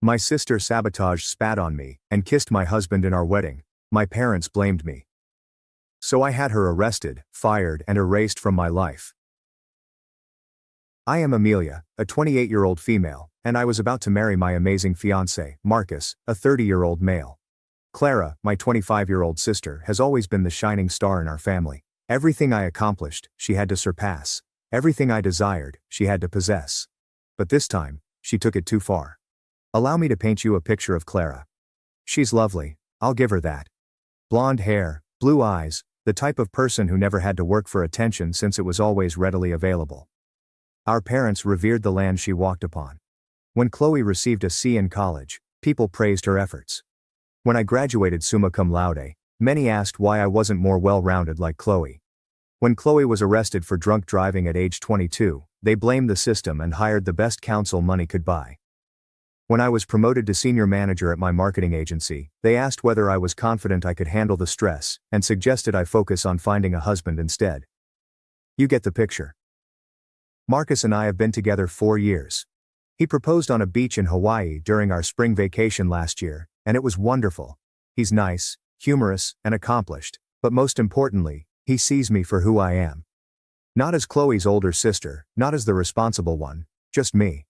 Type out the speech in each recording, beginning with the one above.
My sister spat on me, and kissed my husband in our wedding. My parents blamed me. So I had her arrested, fired, and erased from my life. I am Amelia, a 28-year-old female, and I was about to marry my amazing fiancé, Marcus, a 30-year-old male. Clara, my 25-year-old sister, has always been the shining star in our family. Everything I accomplished, she had to surpass. Everything I desired, she had to possess. But this time, she took it too far. Allow me to paint you a picture of Clara. She's lovely, I'll give her that. Blonde hair, blue eyes, the type of person who never had to work for attention since it was always readily available. Our parents revered the land she walked upon. When Qley received a C in college, people praised her efforts. When I graduated summa cum laude, many asked why I wasn't more well-rounded like Qley. When Qley was arrested for drunk driving at age 22, they blamed the system and hired the best counsel money could buy. When I was promoted to senior manager at my marketing agency, they asked whether I was confident I could handle the stress, and suggested I focus on finding a husband instead. You get the picture. Marcus and I have been together 4 years. He proposed on a beach in Hawaii during our spring vacation last year, and it was wonderful. He's nice, humorous, and accomplished, but most importantly, he sees me for who I am. Not as Qley's older sister, not as the responsible one, just me.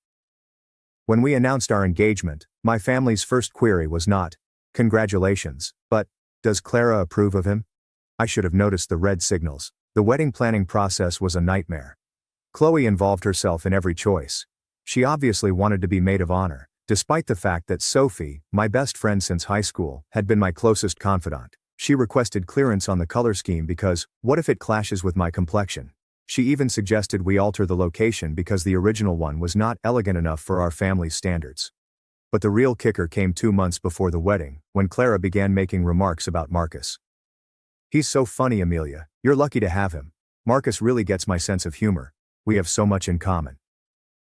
When we announced our engagement, my family's first query was not, "Congratulations," but, "Does Clara approve of him?" I should have noticed the red signals. The wedding planning process was a nightmare. Qley involved herself in every choice. She obviously wanted to be maid of honor, despite the fact that Sophie, my best friend since high school, had been my closest confidant. She requested clearance on the color scheme because, what if it clashes with my complexion? She even suggested we alter the location because the original one was not elegant enough for our family's standards. But the real kicker came 2 months before the wedding, when Clara began making remarks about Marcus. "He's so funny, Amelia, you're lucky to have him. Marcus really gets my sense of humor. We have so much in common."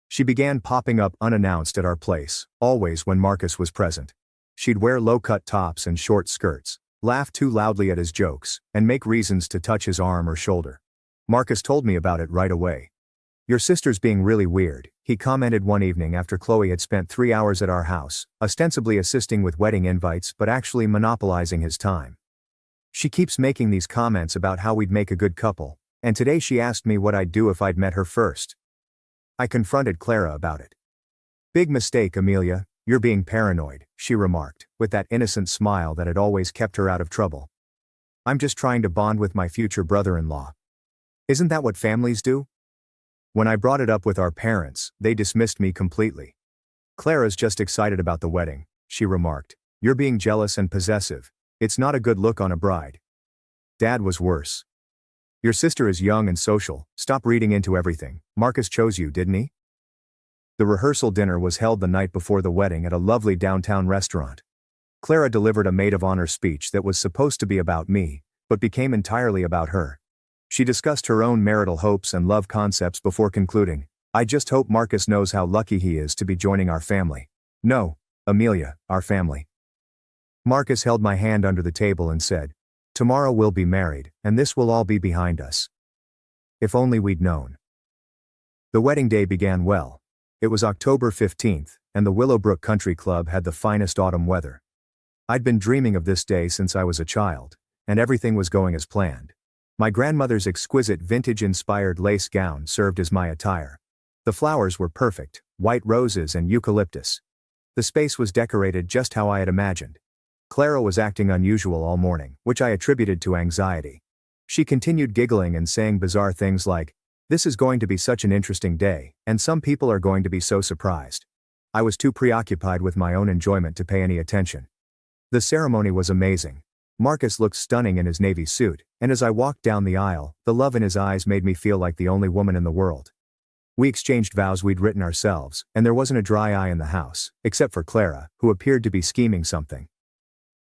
She began popping up unannounced at our place, always when Marcus was present. She'd wear low-cut tops and short skirts, laugh too loudly at his jokes, and make reasons to touch his arm or shoulder. Marcus told me about it right away. "Your sister's being really weird," he commented one evening after Qley had spent 3 hours at our house, ostensibly assisting with wedding invites but actually monopolizing his time. "She keeps making these comments about how we'd make a good couple, and today she asked me what I'd do if I'd met her first." I confronted Clara about it. "Big mistake, Amelia, you're being paranoid," she remarked, with that innocent smile that had always kept her out of trouble. "I'm just trying to bond with my future brother-in-law. Isn't that what families do?" When I brought it up with our parents, they dismissed me completely. "Clara's just excited about the wedding," she remarked. "You're being jealous and possessive. It's not a good look on a bride." Dad was worse. "Your sister is young and social, stop reading into everything. Marcus chose you, didn't he?" The rehearsal dinner was held the night before the wedding at a lovely downtown restaurant. Clara delivered a maid of honor speech that was supposed to be about me, but became entirely about her. She discussed her own marital hopes and love concepts before concluding, "I just hope Marcus knows how lucky he is to be joining our family. No, Amelia, our family." Marcus held my hand under the table and said, "Tomorrow we'll be married, and this will all be behind us. If only we'd known." The wedding day began well. It was October 15th, and the Willowbrook Country Club had the finest autumn weather. I'd been dreaming of this day since I was a child, and everything was going as planned. My grandmother's exquisite vintage-inspired lace gown served as my attire. The flowers were perfect, white roses and eucalyptus. The space was decorated just how I had imagined. Clara was acting unusual all morning, which I attributed to anxiety. She continued giggling and saying bizarre things like, "This is going to be such an interesting day, and some people are going to be so surprised." I was too preoccupied with my own enjoyment to pay any attention. The ceremony was amazing. Marcus looked stunning in his navy suit, and as I walked down the aisle, the love in his eyes made me feel like the only woman in the world. We exchanged vows we'd written ourselves, and there wasn't a dry eye in the house, except for Clara, who appeared to be scheming something.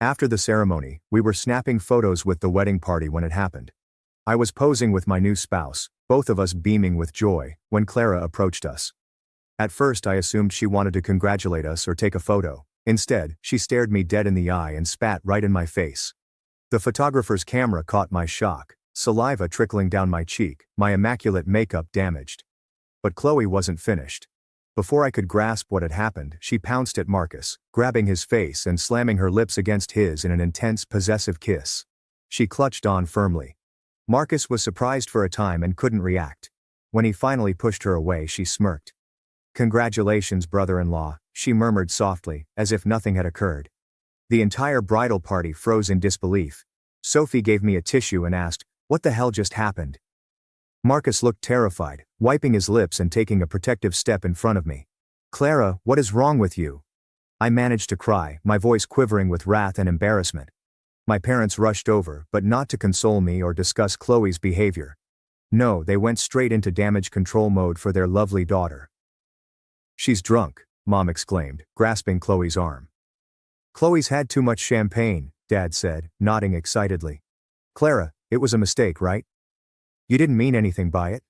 After the ceremony, we were snapping photos with the wedding party when it happened. I was posing with my new spouse, both of us beaming with joy, when Clara approached us. At first I assumed she wanted to congratulate us or take a photo. Instead, she stared me dead in the eye and spat right in my face. The photographer's camera caught my shock, saliva trickling down my cheek, my immaculate makeup damaged. But Qley wasn't finished. Before I could grasp what had happened, she pounced at Marcus, grabbing his face and slamming her lips against his in an intense, possessive kiss. She clutched on firmly. Marcus was surprised for a time and couldn't react. When he finally pushed her away, she smirked. "Congratulations, brother-in-law," she murmured softly, as if nothing had occurred. The entire bridal party froze in disbelief. Sophie gave me a tissue and asked, "What the hell just happened?" Marcus looked terrified, wiping his lips and taking a protective step in front of me. "Clara, what is wrong with you?" I managed to cry, my voice quivering with wrath and embarrassment. My parents rushed over, but not to console me or discuss Qley's behavior. No, they went straight into damage control mode for their lovely daughter. "She's drunk," Mom exclaimed, grasping Qley's arm. "Qley's had too much champagne," Dad said, nodding excitedly. "Clara, it was a mistake, right? You didn't mean anything by it?"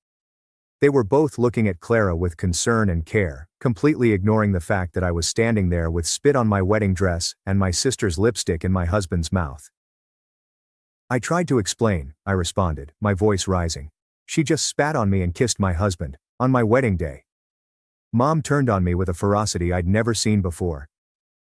They were both looking at Clara with concern and care, completely ignoring the fact that I was standing there with spit on my wedding dress and my sister's lipstick in my husband's mouth. "I tried to explain," I responded, my voice rising. "She just spat on me and kissed my husband, on my wedding day." Mom turned on me with a ferocity I'd never seen before.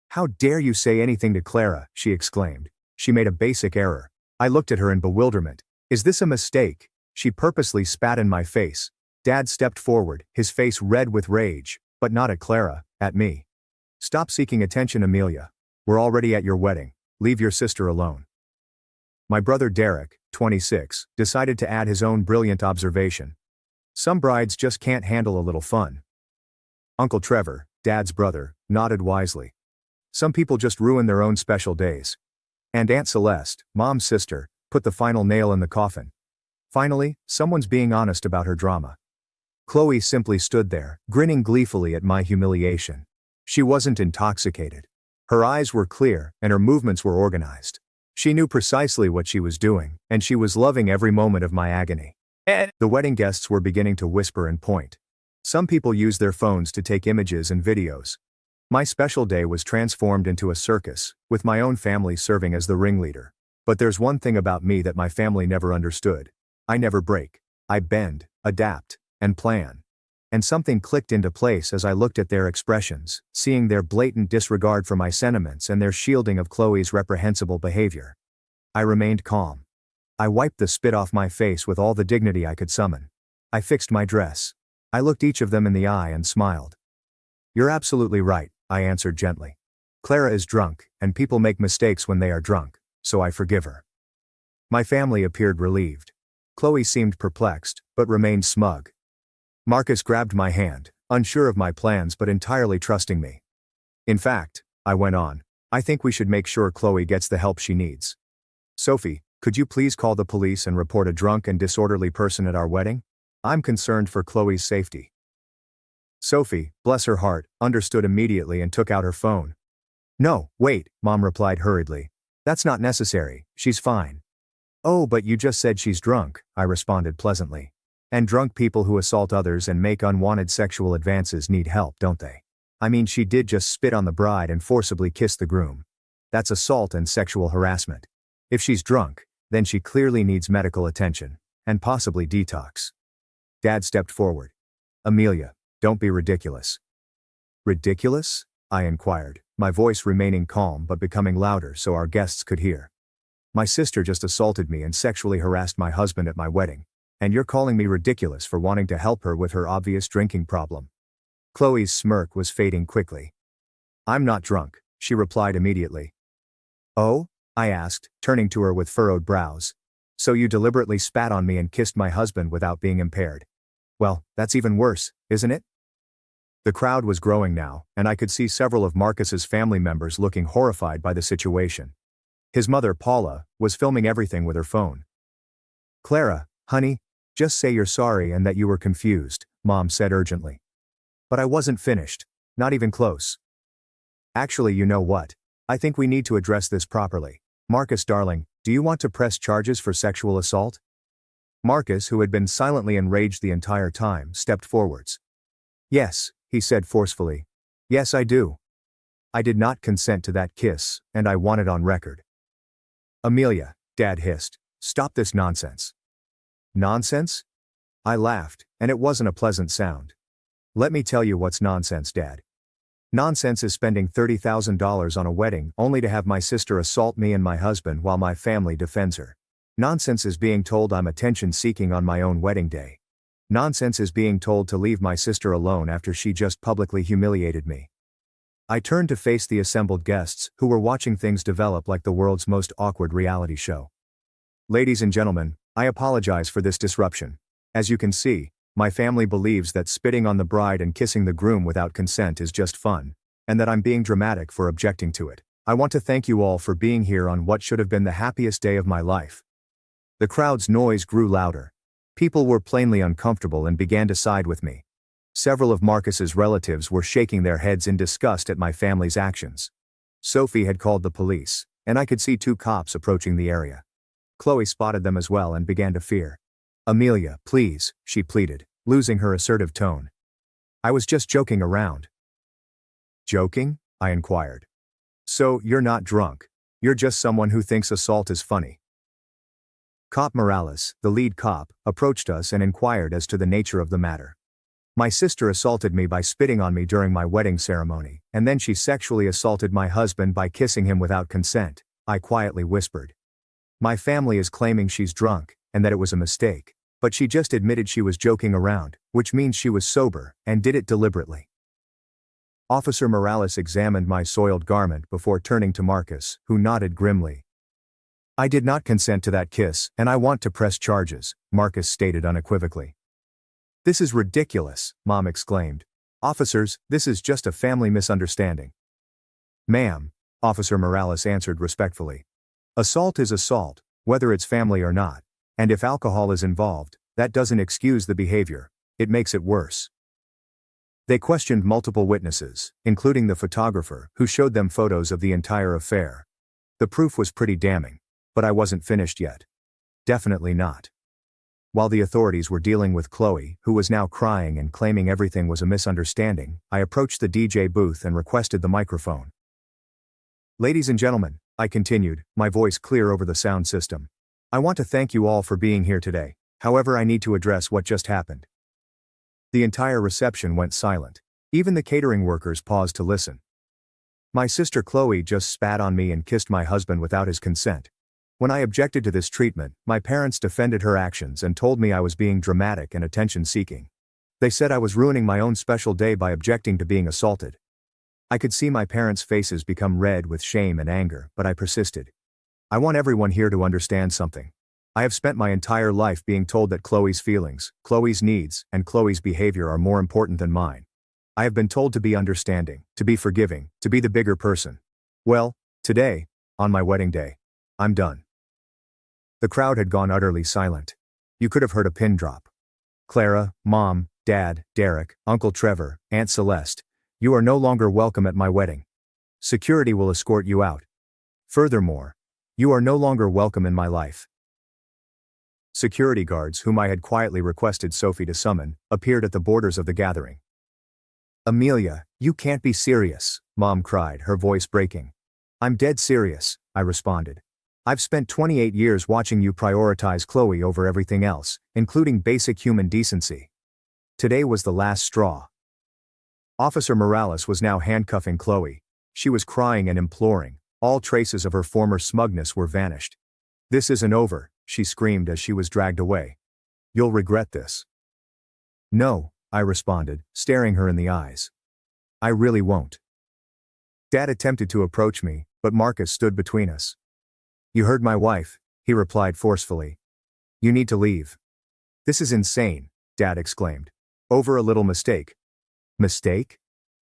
"How dare you say anything to Clara?" she exclaimed. "She made a basic error." I looked at her in bewilderment. "Is this a mistake?" She purposely spat in my face. Dad stepped forward, his face red with rage, but not at Clara, at me. "Stop seeking attention, Amelia. We're already at your wedding. Leave your sister alone." My brother Derek, 26, decided to add his own brilliant observation. "Some brides just can't handle a little fun." Uncle Trevor, Dad's brother, nodded wisely. "Some people just ruin their own special days." And Aunt Celeste, Mom's sister, put the final nail in the coffin. "Finally, someone's being honest about her drama." Qley simply stood there, grinning gleefully at my humiliation. She wasn't intoxicated. Her eyes were clear, and her movements were organized. She knew precisely what she was doing, and she was loving every moment of my agony. The wedding guests were beginning to whisper and point. Some people used their phones to take images and videos. My special day was transformed into a circus, with my own family serving as the ringleader. But there's one thing about me that my family never understood. I never break. I bend, adapt, and plan. And something clicked into place as I looked at their expressions, seeing their blatant disregard for my sentiments and their shielding of Qley's reprehensible behavior. I remained calm. I wiped the spit off my face with all the dignity I could summon. I fixed my dress. I looked each of them in the eye and smiled. "You're absolutely right," I answered gently. "Clara is drunk, and people make mistakes when they are drunk, so I forgive her." My family appeared relieved. Qley seemed perplexed, but remained smug. Marcus grabbed my hand, unsure of my plans but entirely trusting me. "In fact," I went on, "I think we should make sure Qley gets the help she needs. Sophie, could you please call the police and report a drunk and disorderly person at our wedding? I'm concerned for Qley's safety." Sophie, bless her heart, understood immediately and took out her phone. "No, wait," Mom replied hurriedly. "That's not necessary, she's fine." "Oh, but you just said she's drunk," I responded pleasantly. "And drunk people who assault others and make unwanted sexual advances need help, don't they? I mean, she did just spit on the bride and forcibly kiss the groom. That's assault and sexual harassment. If she's drunk, then she clearly needs medical attention, and possibly detox." Dad stepped forward. "Amelia, don't be ridiculous." "Ridiculous?" I inquired, my voice remaining calm but becoming louder so our guests could hear. "My sister just assaulted me and sexually harassed my husband at my wedding. And you're calling me ridiculous for wanting to help her with her obvious drinking problem." Qley's smirk was fading quickly. "I'm not drunk," she replied immediately. "Oh?" I asked, turning to her with furrowed brows. "So you deliberately spat on me and kissed my husband without being impaired? Well, that's even worse, isn't it?" The crowd was growing now, and I could see several of Marcus's family members looking horrified by the situation. His mother, Paula, was filming everything with her phone. "Clara, honey, just say you're sorry and that you were confused," Mom said urgently. But I wasn't finished. Not even close. "Actually, you know what? I think we need to address this properly. Marcus, darling, do you want to press charges for sexual assault?" Marcus, who had been silently enraged the entire time, stepped forwards. "Yes," he said forcefully. "Yes, I do. I did not consent to that kiss, and I want it on record." "Amelia," Dad hissed, "stop this nonsense." "Nonsense?" I laughed, and it wasn't a pleasant sound. Let me tell you what's nonsense, Dad. Nonsense is spending $30,000 on a wedding only to have my sister assault me and my husband while my family defends her. Nonsense is being told I'm attention-seeking on my own wedding day. Nonsense is being told to leave my sister alone after she just publicly humiliated me. I turned to face the assembled guests, who were watching things develop like the world's most awkward reality show. Ladies and gentlemen, I apologize for this disruption. As you can see, my family believes that spitting on the bride and kissing the groom without consent is just fun, and that I'm being dramatic for objecting to it. I want to thank you all for being here on what should have been the happiest day of my life. The crowd's noise grew louder. People were plainly uncomfortable and began to side with me. Several of Marcus's relatives were shaking their heads in disgust at my family's actions. Sophie had called the police, and I could see 2 cops approaching the area. Qley spotted them as well and began to fear. "Amelia, please," she pleaded, losing her assertive tone. "I was just joking around." "Joking?" I inquired. "So, you're not drunk. You're just someone who thinks assault is funny." Cop Morales, the lead cop, approached us and inquired as to the nature of the matter. "My sister assaulted me by spitting on me during my wedding ceremony, and then she sexually assaulted my husband by kissing him without consent," I quietly whispered. "My family is claiming she's drunk, and that it was a mistake, but she just admitted she was joking around, which means she was sober, and did it deliberately." Officer Morales examined my soiled garment before turning to Marcus, who nodded grimly. "I did not consent to that kiss, and I want to press charges," Marcus stated unequivocally. "This is ridiculous," Mom exclaimed. "Officers, this is just a family misunderstanding." "Ma'am," Officer Morales answered respectfully. "Assault is assault, whether it's family or not. And if alcohol is involved, that doesn't excuse the behavior, it makes it worse." They questioned multiple witnesses, including the photographer, who showed them photos of the entire affair. The proof was pretty damning. But I wasn't finished yet. Definitely not. While the authorities were dealing with Qley, who was now crying and claiming everything was a misunderstanding, I approached the DJ booth and requested the microphone. "Ladies and gentlemen," I continued, my voice clear over the sound system. "I want to thank you all for being here today. However, I need to address what just happened." The entire reception went silent. Even the catering workers paused to listen. "My sister Qley just spat on me and kissed my husband without his consent. When I objected to this treatment, my parents defended her actions and told me I was being dramatic and attention-seeking. They said I was ruining my own special day by objecting to being assaulted." I could see my parents' faces become red with shame and anger, but I persisted. "I want everyone here to understand something. I have spent my entire life being told that Qley's feelings, Qley's needs, and Qley's behavior are more important than mine. I have been told to be understanding, to be forgiving, to be the bigger person. Well, today, on my wedding day, I'm done." The crowd had gone utterly silent. You could have heard a pin drop. "Clara, Mom, Dad, Derek, Uncle Trevor, Aunt Celeste, you are no longer welcome at my wedding. Security will escort you out. Furthermore, you are no longer welcome in my life." Security guards, whom I had quietly requested Sophie to summon, appeared at the borders of the gathering. "Amelia, you can't be serious," Mom cried, her voice breaking. "I'm dead serious," I responded. "I've spent 28 years watching you prioritize Qley over everything else, including basic human decency. Today was the last straw." Officer Morales was now handcuffing Qley. She was crying and imploring. All traces of her former smugness were vanished. "This isn't over," she screamed as she was dragged away. "You'll regret this." "No," I responded, staring her in the eyes. "I really won't." Dad attempted to approach me, but Marcus stood between us. "You heard my wife," he replied forcefully. "You need to leave." "This is insane," Dad exclaimed. "Over a little mistake." "Mistake?"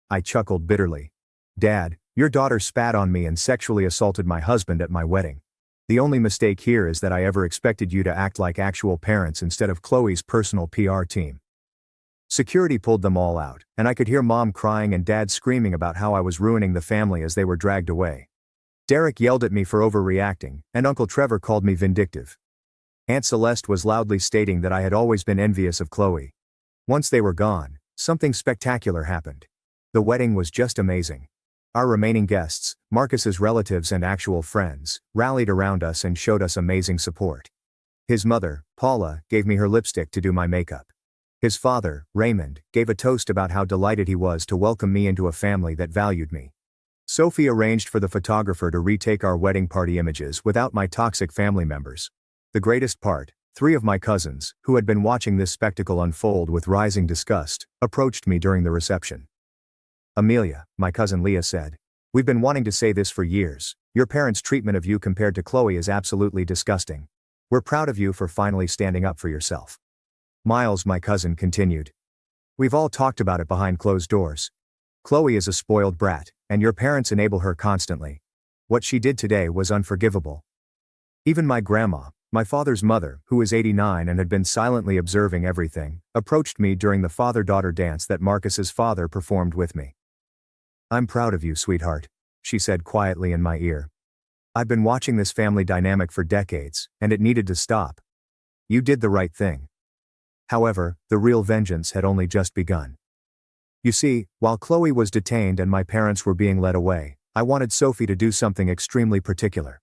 I chuckled bitterly. "Dad, your daughter spat on me and sexually assaulted my husband at my wedding. The only mistake here is that I ever expected you to act like actual parents instead of Qley's personal PR team." Security pulled them all out, and I could hear Mom crying and Dad screaming about how I was ruining the family as they were dragged away. Derek yelled at me for overreacting, and Uncle Trevor called me vindictive. Aunt Celeste was loudly stating that I had always been envious of Qley. Once they were gone, something spectacular happened. The wedding was just amazing. Our remaining guests, Marcus's relatives and actual friends, rallied around us and showed us amazing support. His mother, Paula, gave me her lipstick to do my makeup. His father, Raymond, gave a toast about how delighted he was to welcome me into a family that valued me. Sophie arranged for the photographer to retake our wedding party images without my toxic family members. The greatest part, 3 of my cousins, who had been watching this spectacle unfold with rising disgust, approached me during the reception. "Amelia," my cousin Leah said, "we've been wanting to say this for years. Your parents' treatment of you compared to Qley is absolutely disgusting. We're proud of you for finally standing up for yourself." "Miles," my cousin continued, "we've all talked about it behind closed doors. Qley is a spoiled brat, and your parents enable her constantly. What she did today was unforgivable." Even my grandma, my father's mother, who was 89 and had been silently observing everything, approached me during the father-daughter dance that Marcus's father performed with me. "I'm proud of you, sweetheart," she said quietly in my ear. "I've been watching this family dynamic for decades, and it needed to stop. You did the right thing." However, the real vengeance had only just begun. You see, while Qley was detained and my parents were being led away, I wanted Sophie to do something extremely particular.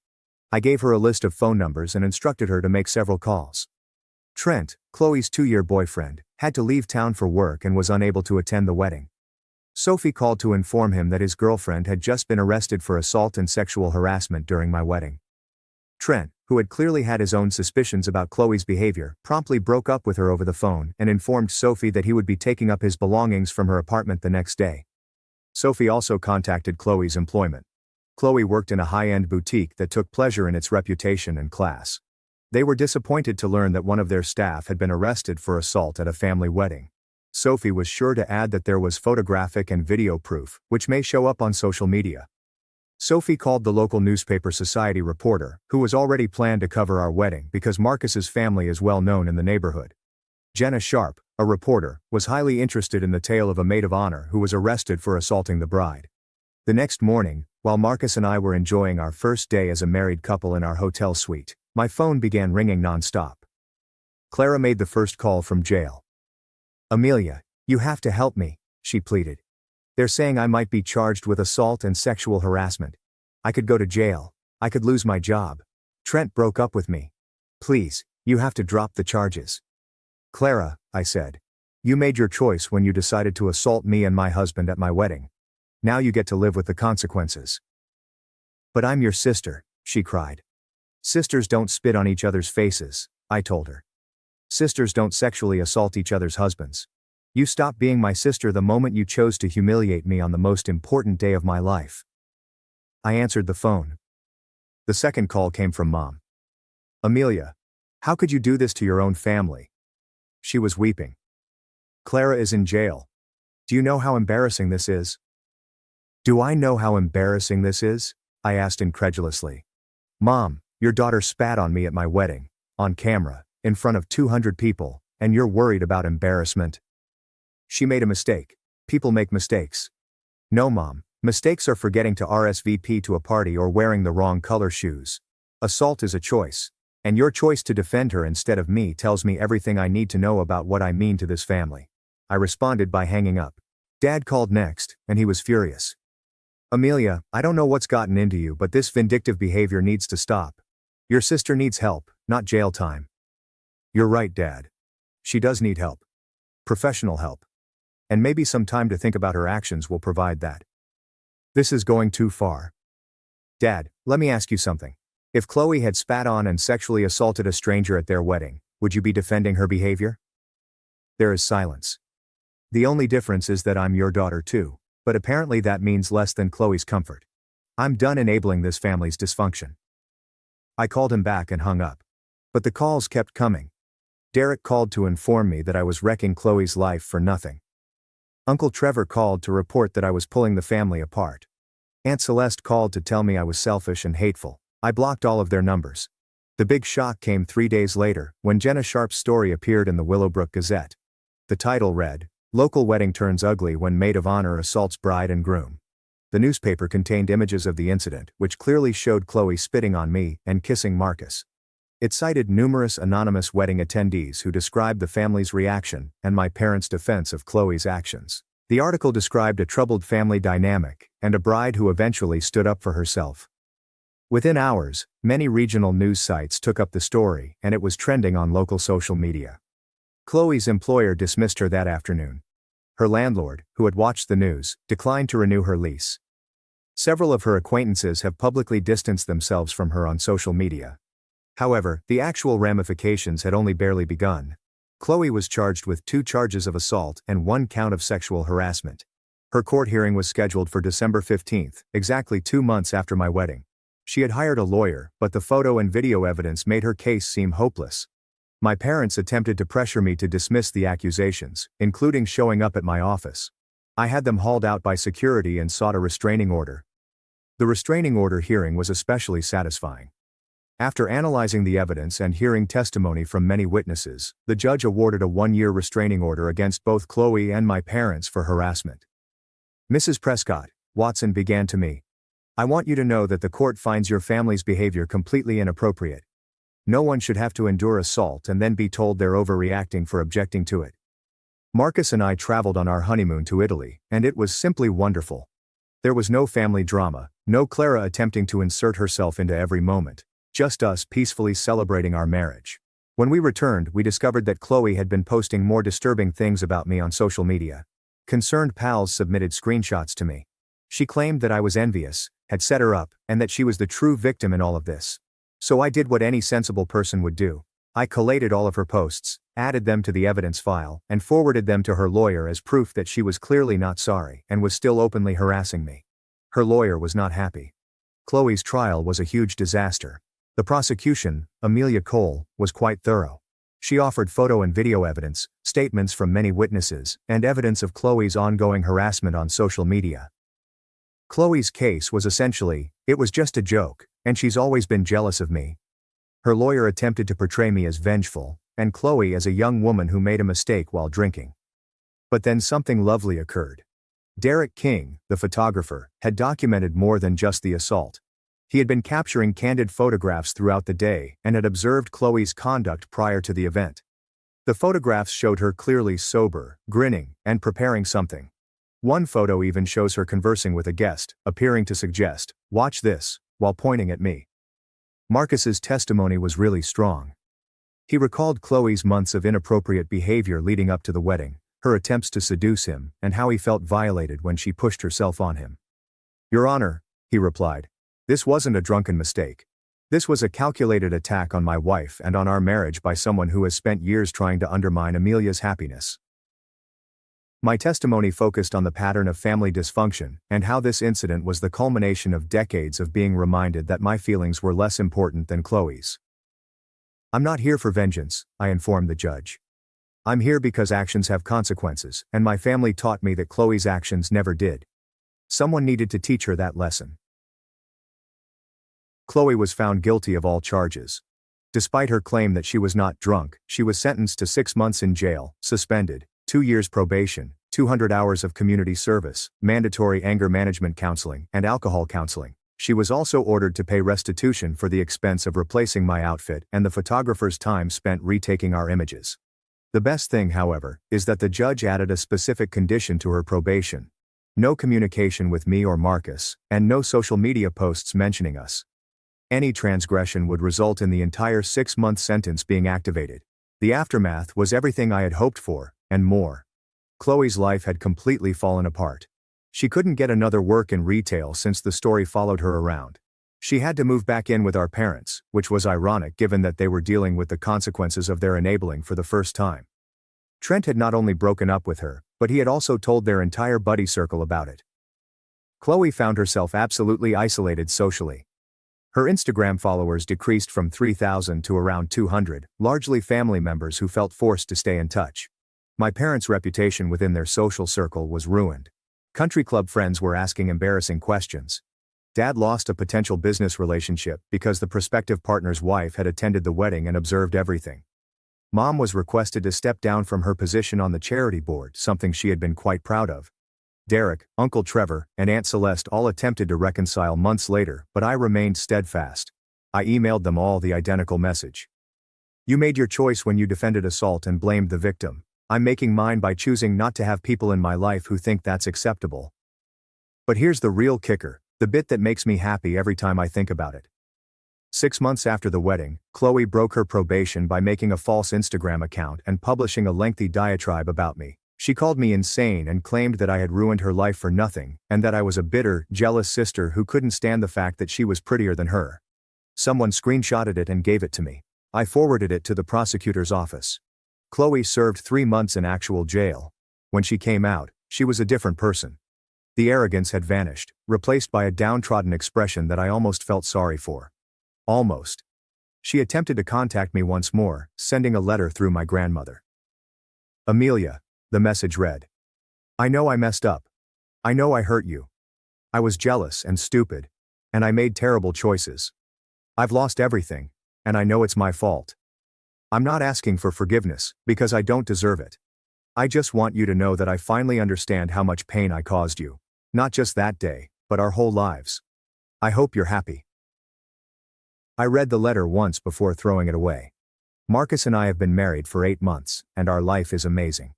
I gave her a list of phone numbers and instructed her to make several calls. Trent, Qley's 2-year boyfriend, had to leave town for work and was unable to attend the wedding. Sophie called to inform him that his girlfriend had just been arrested for assault and sexual harassment during my wedding. Trent, who had clearly had his own suspicions about Qley's behavior, promptly broke up with her over the phone and informed Sophie that he would be taking up his belongings from her apartment the next day. Sophie also contacted Qley's employment. Qley worked in a high-end boutique that took pleasure in its reputation and class. They were disappointed to learn that one of their staff had been arrested for assault at a family wedding. Sophie was sure to add that there was photographic and video proof, which may show up on social media. Sophie called the local newspaper Society reporter, who was already planned to cover our wedding because Marcus's family is well known in the neighborhood. Jenna Sharp, a reporter, was highly interested in the tale of a maid of honor who was arrested for assaulting the bride. The next morning, while Marcus and I were enjoying our first day as a married couple in our hotel suite, my phone began ringing non-stop. Clara made the first call from jail. "Amelia, you have to help me," she pleaded. "They're saying I might be charged with assault and sexual harassment. I could go to jail. I could lose my job. Trent broke up with me. Please, you have to drop the charges." "Clara," I said, "you made your choice when you decided to assault me and my husband at my wedding. Now you get to live with the consequences." "But I'm your sister," she cried. "Sisters don't spit on each other's faces," I told her. "Sisters don't sexually assault each other's husbands. You stopped being my sister the moment you chose to humiliate me on the most important day of my life." I answered the phone. The second call came from Mom. "Amelia, how could you do this to your own family?" She was weeping. "Clara is in jail. Do you know how embarrassing this is?" "Do I know how embarrassing this is?" I asked incredulously. "Mom, your daughter spat on me at my wedding, on camera, in front of 200 people, and you're worried about embarrassment?" She made a mistake. People make mistakes. "No, Mom, mistakes are forgetting to RSVP to a party or wearing the wrong color shoes. Assault is a choice. And your choice to defend her instead of me tells me everything I need to know about what I mean to this family." I responded by hanging up. Dad called next, and he was furious. "Amelia, I don't know what's gotten into you, but this vindictive behavior needs to stop. Your sister needs help, not jail time." "You're right, Dad. She does need help. Professional help. And maybe some time to think about her actions will provide that. This is going too far. Dad, let me ask you something. If Qley had spat on and sexually assaulted a stranger at their wedding, would you be defending her behavior?" There is silence. "The only difference is that I'm your daughter too, but apparently that means less than Qley's comfort. I'm done enabling this family's dysfunction." I called him back and hung up. But the calls kept coming. Derek called to inform me that I was wrecking Qley's life for nothing. Uncle Trevor called to report that I was pulling the family apart. Aunt Celeste called to tell me I was selfish and hateful. I blocked all of their numbers. The big shock came 3 days later, when Jenna Sharp's story appeared in the Willowbrook Gazette. The title read, "Local Wedding Turns Ugly When Maid of Honor Assaults Bride and Groom." The newspaper contained images of the incident, which clearly showed Qley spitting on me and kissing Marcus. It cited numerous anonymous wedding attendees who described the family's reaction and my parents' defense of Qley's actions. The article described a troubled family dynamic and a bride who eventually stood up for herself. Within hours, many regional news sites took up the story and it was trending on local social media. Qley's employer dismissed her that afternoon. Her landlord, who had watched the news, declined to renew her lease. Several of her acquaintances have publicly distanced themselves from her on social media. However, the actual ramifications had only barely begun. Qley was charged with 2 charges of assault and 1 count of sexual harassment. Her court hearing was scheduled for December 15, exactly 2 months after my wedding. She had hired a lawyer, but the photo and video evidence made her case seem hopeless. My parents attempted to pressure me to dismiss the accusations, including showing up at my office. I had them hauled out by security and sought a restraining order. The restraining order hearing was especially satisfying. After analyzing the evidence and hearing testimony from many witnesses, the judge awarded a 1-year restraining order against both Qley and my parents for harassment. Mrs. Prescott, Watson began to me. I want you to know that the court finds your family's behavior completely inappropriate. No one should have to endure assault and then be told they're overreacting for objecting to it. Marcus and I traveled on our honeymoon to Italy, and it was simply wonderful. There was no family drama, no Clara attempting to insert herself into every moment, just us peacefully celebrating our marriage. When we returned, we discovered that Qley had been posting more disturbing things about me on social media. Concerned pals submitted screenshots to me. She claimed that I was envious, had set her up, and that she was the true victim in all of this. So I did what any sensible person would do. I collated all of her posts, added them to the evidence file, and forwarded them to her lawyer as proof that she was clearly not sorry and was still openly harassing me. Her lawyer was not happy. Qley's trial was a huge disaster. The prosecution, Amelia Cole, was quite thorough. She offered photo and video evidence, statements from many witnesses, and evidence of Qley's ongoing harassment on social media. Qley's case was essentially, it was just a joke, and she's always been jealous of me. Her lawyer attempted to portray me as vengeful, and Qley as a young woman who made a mistake while drinking. But then something lovely occurred. Derek King, the photographer, had documented more than just the assault. He had been capturing candid photographs throughout the day and had observed Qley's conduct prior to the event. The photographs showed her clearly sober, grinning, and preparing something. One photo even shows her conversing with a guest, appearing to suggest, "Watch this," while pointing at me. Marcus's testimony was really strong. He recalled Qley's months of inappropriate behavior leading up to the wedding, her attempts to seduce him, and how he felt violated when she pushed herself on him. "Your Honor," he replied, "this wasn't a drunken mistake. This was a calculated attack on my wife and on our marriage by someone who has spent years trying to undermine Amelia's happiness." My testimony focused on the pattern of family dysfunction and how this incident was the culmination of decades of being reminded that my feelings were less important than Qley's. "I'm not here for vengeance," I informed the judge. "I'm here because actions have consequences, and my family taught me that Qley's actions never did. Someone needed to teach her that lesson." Qley was found guilty of all charges. Despite her claim that she was not drunk, she was sentenced to 6 months in jail, suspended, 2 years probation, 200 hours of community service, mandatory anger management counseling, and alcohol counseling. She was also ordered to pay restitution for the expense of replacing my outfit and the photographer's time spent retaking our images. The best thing, however, is that the judge added a specific condition to her probation: no communication with me or Marcus, and no social media posts mentioning us. Any transgression would result in the entire 6-month sentence being activated. The aftermath was everything I had hoped for, and more. Qley's life had completely fallen apart. She couldn't get another work in retail since the story followed her around. She had to move back in with our parents, which was ironic given that they were dealing with the consequences of their enabling for the first time. Trent had not only broken up with her, but he had also told their entire buddy circle about it. Qley found herself absolutely isolated socially. Her Instagram followers decreased from 3,000 to around 200, largely family members who felt forced to stay in touch. My parents' reputation within their social circle was ruined. Country club friends were asking embarrassing questions. Dad lost a potential business relationship because the prospective partner's wife had attended the wedding and observed everything. Mom was requested to step down from her position on the charity board, something she had been quite proud of. Derek, Uncle Trevor, and Aunt Celeste all attempted to reconcile months later, but I remained steadfast. I emailed them all the identical message. "You made your choice when you defended assault and blamed the victim. I'm making mine by choosing not to have people in my life who think that's acceptable." But here's the real kicker, the bit that makes me happy every time I think about it. 6 months after the wedding, Qley broke her probation by making a false Instagram account and publishing a lengthy diatribe about me. She called me insane and claimed that I had ruined her life for nothing, and that I was a bitter, jealous sister who couldn't stand the fact that she was prettier than her. Someone screenshotted it and gave it to me. I forwarded it to the prosecutor's office. Qley served 3 months in actual jail. When she came out, she was a different person. The arrogance had vanished, replaced by a downtrodden expression that I almost felt sorry for. Almost. She attempted to contact me once more, sending a letter through my grandmother. Amelia, the message read. I know I messed up. I know I hurt you. I was jealous and stupid. And I made terrible choices. I've lost everything, and I know it's my fault. I'm not asking for forgiveness, because I don't deserve it. I just want you to know that I finally understand how much pain I caused you. Not just that day, but our whole lives. I hope you're happy. I read the letter once before throwing it away. Marcus and I have been married for 8 months, and our life is amazing.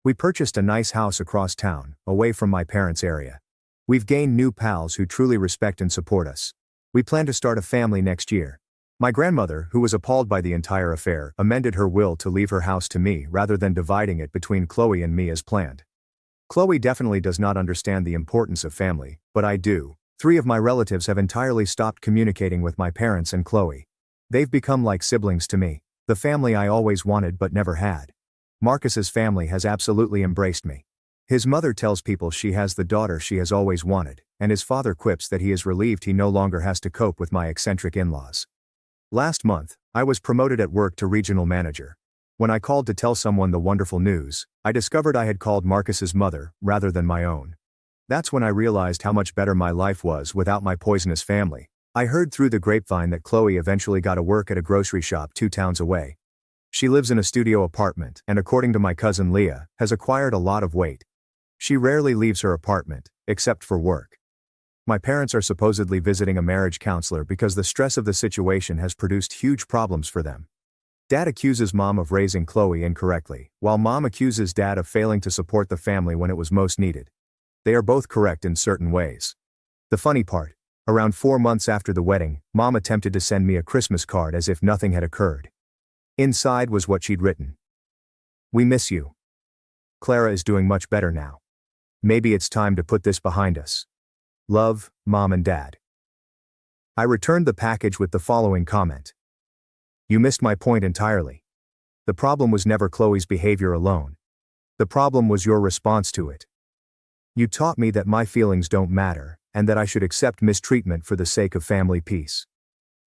We purchased a nice house across town, away from my parents' area. We've gained new pals who truly respect and support us. We plan to start a family next year. My grandmother, who was appalled by the entire affair, amended her will to leave her house to me rather than dividing it between Qley and me as planned. Qley definitely does not understand the importance of family, but I do. 3 of my relatives have entirely stopped communicating with my parents and Qley. They've become like siblings to me, the family I always wanted but never had. Marcus's family has absolutely embraced me. His mother tells people she has the daughter she has always wanted, and his father quips that he is relieved he no longer has to cope with my eccentric in-laws. Last month, I was promoted at work to regional manager. When I called to tell someone the wonderful news, I discovered I had called Marcus's mother, rather than my own. That's when I realized how much better my life was without my poisonous family. I heard through the grapevine that Qley eventually got a work at a grocery shop 2 towns away. She lives in a studio apartment and, according to my cousin Leah, has acquired a lot of weight. She rarely leaves her apartment, except for work. My parents are supposedly visiting a marriage counselor because the stress of the situation has produced huge problems for them. Dad accuses Mom of raising Qley incorrectly, while Mom accuses Dad of failing to support the family when it was most needed. They are both correct in certain ways. The funny part, around 4 months after the wedding, Mom attempted to send me a Christmas card as if nothing had occurred. Inside was what she'd written. We miss you. Clara is doing much better now. Maybe it's time to put this behind us. Love, Mom and Dad. I returned the package with the following comment. You missed my point entirely. The problem was never Qley's behavior alone. The problem was your response to it. You taught me that my feelings don't matter, and that I should accept mistreatment for the sake of family peace.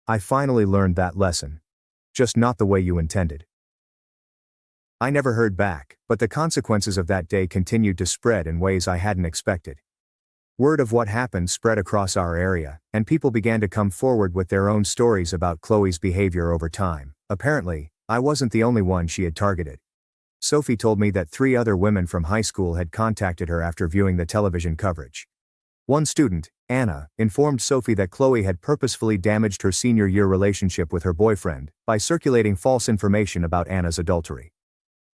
I finally learned that lesson. Just not the way you intended. I never heard back, but the consequences of that day continued to spread in ways I hadn't expected. Word of what happened spread across our area, and people began to come forward with their own stories about Qley's behavior over time. Apparently, I wasn't the only one she had targeted. Sophie told me that 3 other women from high school had contacted her after viewing the television coverage. One student, Anna, informed Sophie that Qley had purposefully damaged her senior year relationship with her boyfriend by circulating false information about Anna's adultery.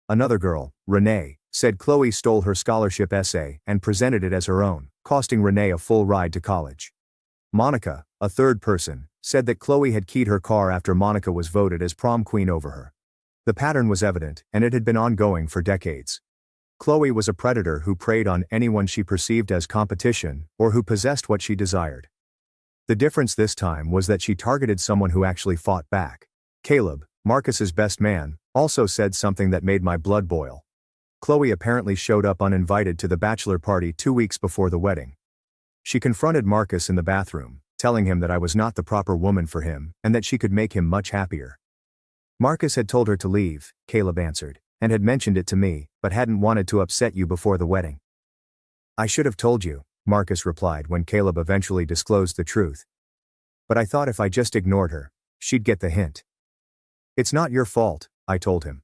Another girl, Renee, said Qley stole her scholarship essay and presented it as her own, costing Renee a full ride to college. Monica, a third person, said that Qley had keyed her car after Monica was voted as prom queen over her. The pattern was evident, and it had been ongoing for decades. Qley was a predator who preyed on anyone she perceived as competition or who possessed what she desired. The difference this time was that she targeted someone who actually fought back. Caleb, Marcus's best man, also said something that made my blood boil. Qley apparently showed up uninvited to the bachelor party 2 weeks before the wedding. She confronted Marcus in the bathroom, telling him that I was not the proper woman for him and that she could make him much happier. Marcus had told her to leave, Caleb answered, and had mentioned it to me, but hadn't wanted to upset you before the wedding. I should have told you, Marcus replied when Caleb eventually disclosed the truth. But I thought if I just ignored her, she'd get the hint. It's not your fault, I told him.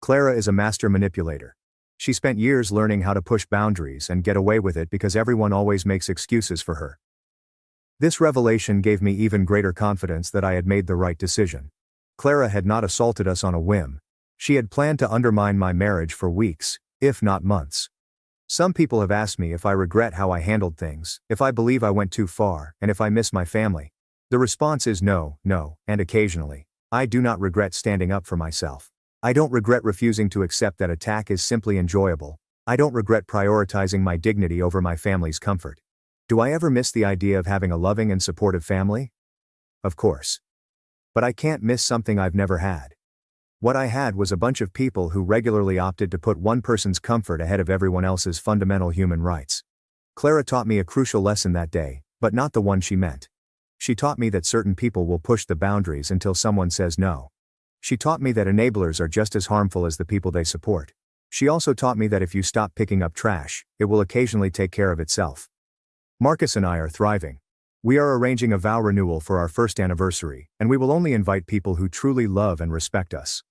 Clara is a master manipulator. She spent years learning how to push boundaries and get away with it because everyone always makes excuses for her. This revelation gave me even greater confidence that I had made the right decision. Clara had not assaulted us on a whim. She had planned to undermine my marriage for weeks, if not months. Some people have asked me if I regret how I handled things, if I believe I went too far, and if I miss my family. The response is no, no, and occasionally, I do not regret standing up for myself. I don't regret refusing to accept that attack is simply enjoyable. I don't regret prioritizing my dignity over my family's comfort. Do I ever miss the idea of having a loving and supportive family? Of course. But I can't miss something I've never had. What I had was a bunch of people who regularly opted to put one person's comfort ahead of everyone else's fundamental human rights. Clara taught me a crucial lesson that day, but not the one she meant. She taught me that certain people will push the boundaries until someone says no. She taught me that enablers are just as harmful as the people they support. She also taught me that if you stop picking up trash, it will occasionally take care of itself. Marcus and I are thriving. We are arranging a vow renewal for our first anniversary, and we will only invite people who truly love and respect us.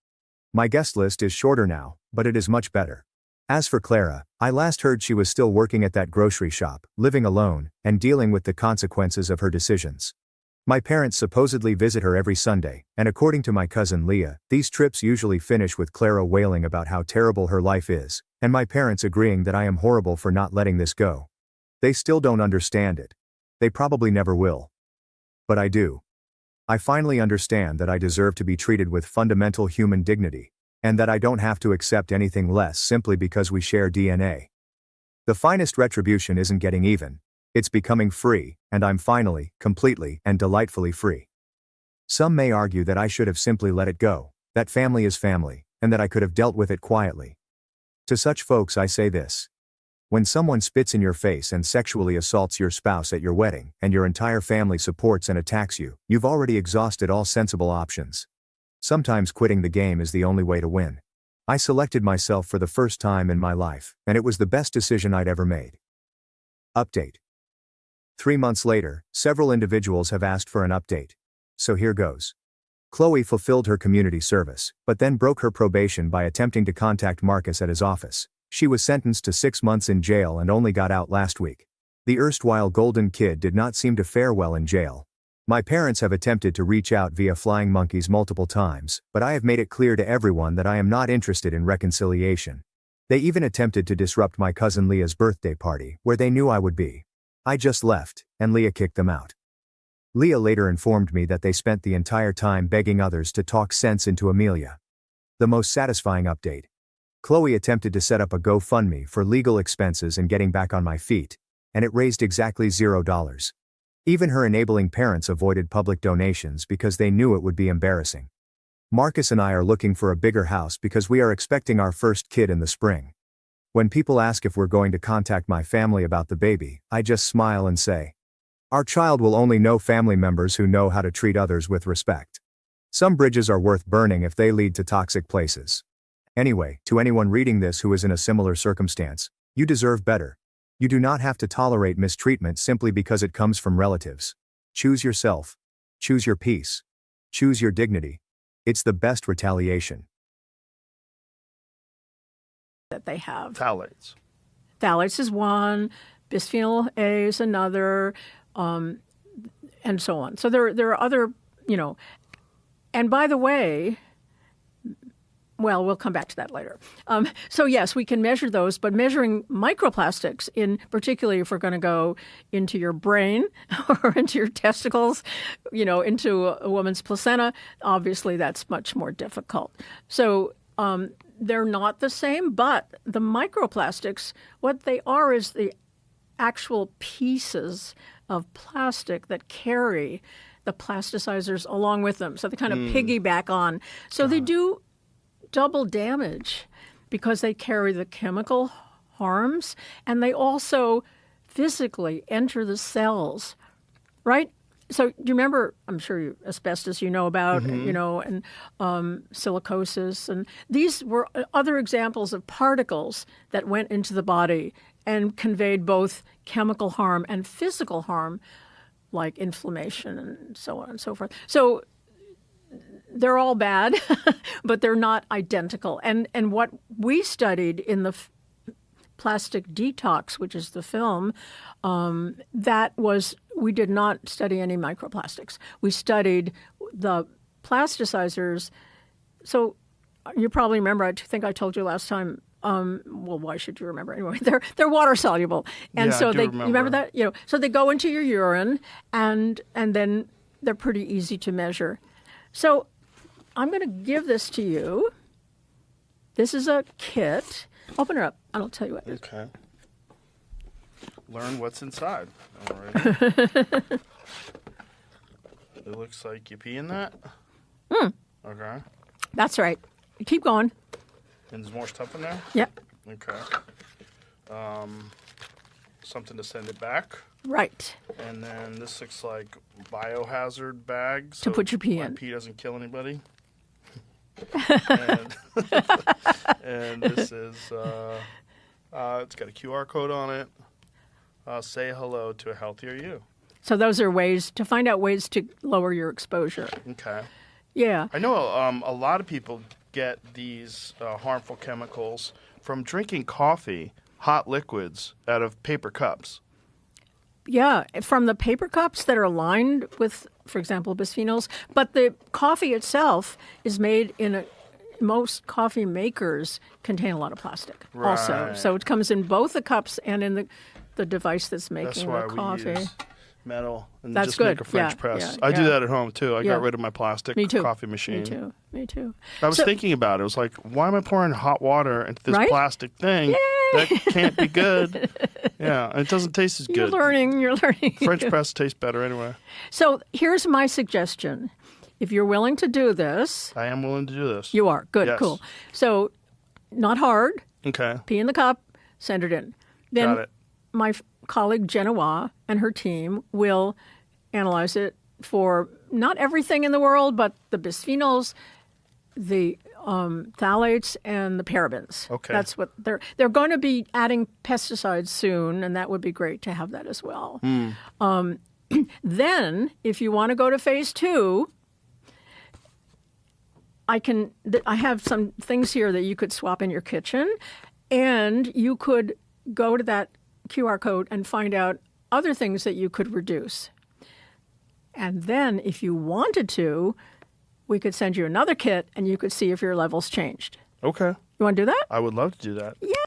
My guest list is shorter now, but it is much better. As for Clara, I last heard she was still working at that grocery shop, living alone, and dealing with the consequences of her decisions. My parents supposedly visit her every Sunday, and according to my cousin Leah, these trips usually finish with Clara wailing about how terrible her life is, and my parents agreeing that I am horrible for not letting this go. They still don't understand it. They probably never will. But I do. I finally understand that I deserve to be treated with fundamental human dignity, and that I don't have to accept anything less simply because we share DNA. The finest retribution isn't getting even. It's becoming free, and I'm finally, completely, and delightfully free. Some may argue that I should have simply let it go, that family is family, and that I could have dealt with it quietly. To such folks I say this. When someone spits in your face and sexually assaults your spouse at your wedding, and your entire family supports and attacks you, you've already exhausted all sensible options. Sometimes quitting the game is the only way to win. I selected myself for the first time in my life, and it was the best decision I'd ever made. Update. 3 months later, several individuals have asked for an update. So here goes. Qley fulfilled her community service, but then broke her probation by attempting to contact Marcus at his office. She was sentenced to 6 months in jail and only got out last week. The erstwhile golden kid did not seem to fare well in jail. My parents have attempted to reach out via flying monkeys multiple times, but I have made it clear to everyone that I am not interested in reconciliation. They even attempted to disrupt my cousin Leah's birthday party, where they knew I would be. I just left, and Leah kicked them out. Leah later informed me that they spent the entire time begging others to talk sense into Amelia. The most satisfying update. Qley attempted to set up a GoFundMe for legal expenses and getting back on my feet, and it raised exactly $0. Even her enabling parents avoided public donations because they knew it would be embarrassing. Marcus and I are looking for a bigger house because we are expecting our first kid in the spring. When people ask if we're going to contact my family about the baby, I just smile and say, our child will only know family members who know how to treat others with respect. Some bridges are worth burning if they lead to toxic places. Anyway, to anyone reading this who is in a similar circumstance, you deserve better. You do not have to tolerate mistreatment simply because it comes from relatives. Choose yourself. Choose your peace. Choose your dignity. It's the best retaliation. That they have. Phthalates. Phthalates is one, bisphenol A is another, and so on. So there are other, and by the way, well, we'll come back to that later. So yes, we can measure those, but measuring microplastics, particularly if we're going to go into your brain or into your testicles, into a woman's placenta, obviously that's much more difficult. So they're not the same, but the microplastics, what they are is the actual pieces of plastic that carry the plasticizers along with them. So they kind of piggyback on. So they do double damage because they carry the chemical harms and they also physically enter the cells, right? So do you remember, I'm sure asbestos you know about, and silicosis, and these were other examples of particles that went into the body and conveyed both chemical harm and physical harm, like inflammation and so on and so forth. So they're all bad, but they're not identical. And what we studied in the Plastic Detox, which is the film, we did not study any microplastics. We studied the plasticizers. So you probably remember, I think I told you last time, well, why should you remember anyway? They're water soluble. And yeah, so I do you remember remember that? So they go into your urine and then they're pretty easy to measure. So I'm going to give this to you. This is a kit. Open her up. I'll tell you what. Okay. Learn what's inside. All right. It looks like you pee in that. Okay. That's right. Keep going. And there's more stuff in there? Yep. Okay. Something to send it back. Right. And then this looks like biohazard bags. To put your pee my in. pee doesn't kill anybody. and, and this is, it's got a QR code on it. Say hello to a healthier you. So those are ways to find out ways to lower your exposure. Okay. Yeah. I know a lot of people get these harmful chemicals from drinking coffee, hot liquids, out of paper cups. Yeah, from the paper cups that are lined with, for example, bisphenols. But the coffee itself is made most coffee makers contain a lot of plastic also. Right. So it comes in both the cups and in the device that's making That's the why coffee. we use metal and That's just good. make a French Yeah, press. yeah, I do yeah. that at home too. I Yeah. got rid of my plastic Me too. coffee machine. Me too. I was So- thinking about it. I was like, why am I pouring hot water into this Right? plastic thing? That can't be good. Yeah, and it doesn't taste as You're good. learning. French press tastes better anyway. So here's my suggestion. If you're willing to do this, I am willing to do this. you are. Good, Yes. cool. So not hard. Okay, Pee in the cup, send it in. Then got it. my colleague Genoa and her team will analyze it for not everything in the world, but the bisphenols, the phthalates, and the parabens. Okay. That's what they're going to be adding pesticides soon, and that would be great to have that as well. Then, if you want to go to phase 2, I have some things here that you could swap in your kitchen, and you could go to that QR code and find out other things that you could reduce. And then, if you wanted to, we could send you another kit, and you could see if your levels changed. Okay, You want to do that? I would love to do that. Yeah.